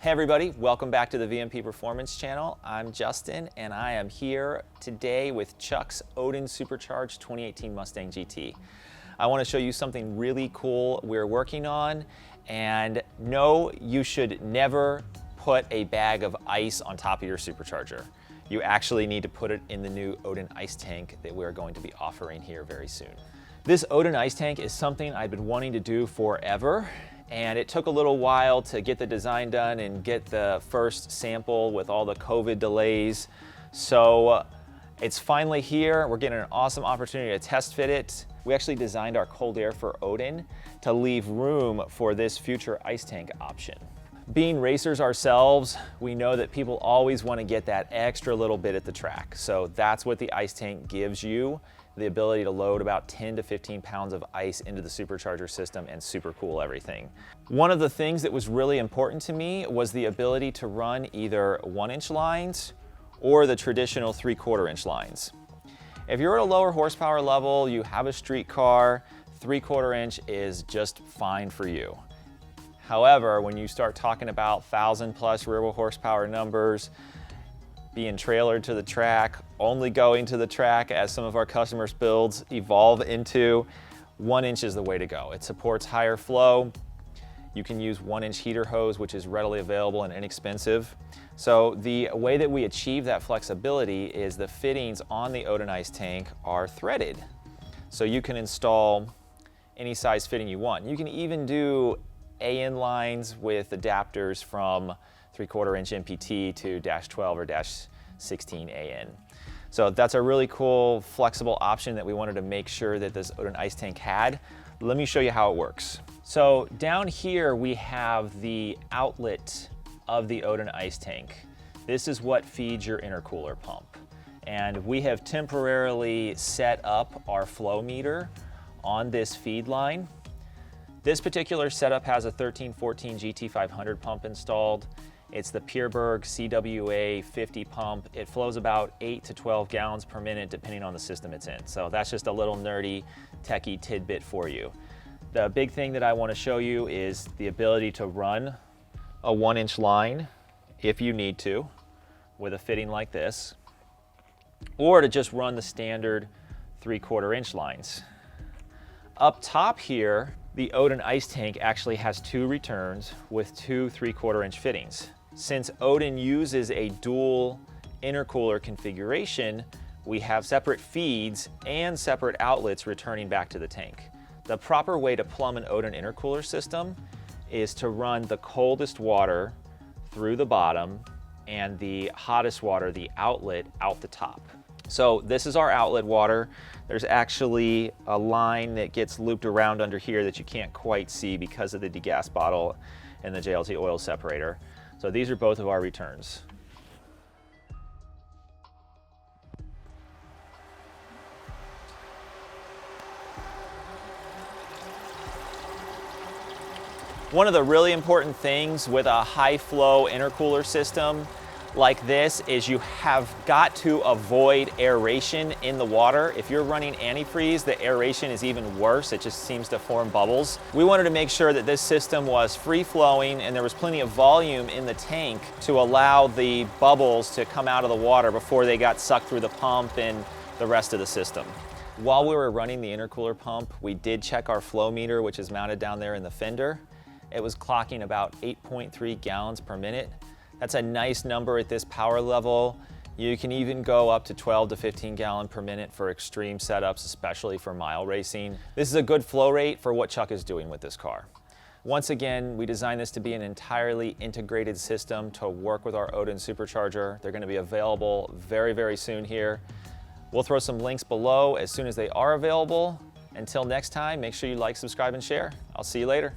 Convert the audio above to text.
Hey everybody, welcome back to the VMP Performance channel. I'm Justin and I am here today with Chuck's Odin Supercharged 2018 Mustang GT. I want to show you something really cool we're working on, and no, you should never put a bag of ice on top of your supercharger. You actually need to put it in the new Odin Ice Tank that we're going to be offering here very soon. This Odin Ice Tank is something I've been wanting to do forever. And it took a little while to get the design done and get the first sample with all the COVID delays. So it's finally here. We're getting an awesome opportunity to test fit it. We actually designed our cold air for Odin to leave room for this future ice tank option. Being racers ourselves, we know that people always want to get that extra little bit at the track. So that's what the ice tank gives you. The ability to load about 10 to 15 pounds of ice into the supercharger system and super cool everything. One of the things that was really important to me was the ability to run either 1-inch lines or the traditional 3/4-inch lines. If you're at a lower horsepower level, you have a street car, 3/4-inch is just fine for you. However, when you start talking about 1,000+ rear wheel horsepower numbers, being trailered to the track, only going to the track as some of our customers' builds evolve into, 1-inch is the way to go. It supports higher flow. You can use 1-inch heater hose, which is readily available and inexpensive. So the way that we achieve that flexibility is the fittings on the Odin Ice Tank are threaded. So you can install any size fitting you want. You can even do AN lines with adapters from 3/4-inch MPT to -12 or -16 AN. So that's a really cool, flexible option that we wanted to make sure that this Odin Ice Tank had. Let me show you how it works. So down here we have the outlet of the Odin Ice Tank. This is what feeds your intercooler pump. And we have temporarily set up our flow meter on this feed line. This particular setup has a 1314 GT500 pump installed. It's the Pierburg CWA 50 pump. It flows about 8 to 12 gallons per minute depending on the system it's in. So that's just a little nerdy, techie tidbit for you. The big thing that I want to show you is the ability to run a 1-inch line if you need to with a fitting like this, or to just run the standard 3/4-inch lines. Up top here, the Odin Ice Tank actually has 2 returns with 2 3/4-inch fittings. Since Odin uses a dual intercooler configuration, we have separate feeds and separate outlets returning back to the tank. The proper way to plumb an Odin intercooler system is to run the coldest water through the bottom and the hottest water, the outlet, out the top. So this is our outlet water. There's actually a line that gets looped around under here that you can't quite see because of the degas bottle and the JLT oil separator. So these are both of our returns. One of the really important things with a high flow intercooler system like this is you have got to avoid aeration in the water. If you're running antifreeze, the aeration is even worse. It just seems to form bubbles. We wanted to make sure that this system was free flowing and there was plenty of volume in the tank to allow the bubbles to come out of the water before they got sucked through the pump and the rest of the system. While we were running the intercooler pump, we did check our flow meter, which is mounted down there in the fender. It was clocking about 8.3 gallons per minute. That's a nice number at this power level. You can even go up to 12 to 15 gallon per minute for extreme setups, especially for mile racing. This is a good flow rate for what Chuck is doing with this car. Once again, we designed this to be an entirely integrated system to work with our Odin Supercharger. They're going to be available very, very soon here. We'll throw some links below as soon as they are available. Until next time, make sure you like, subscribe, and share. I'll see you later.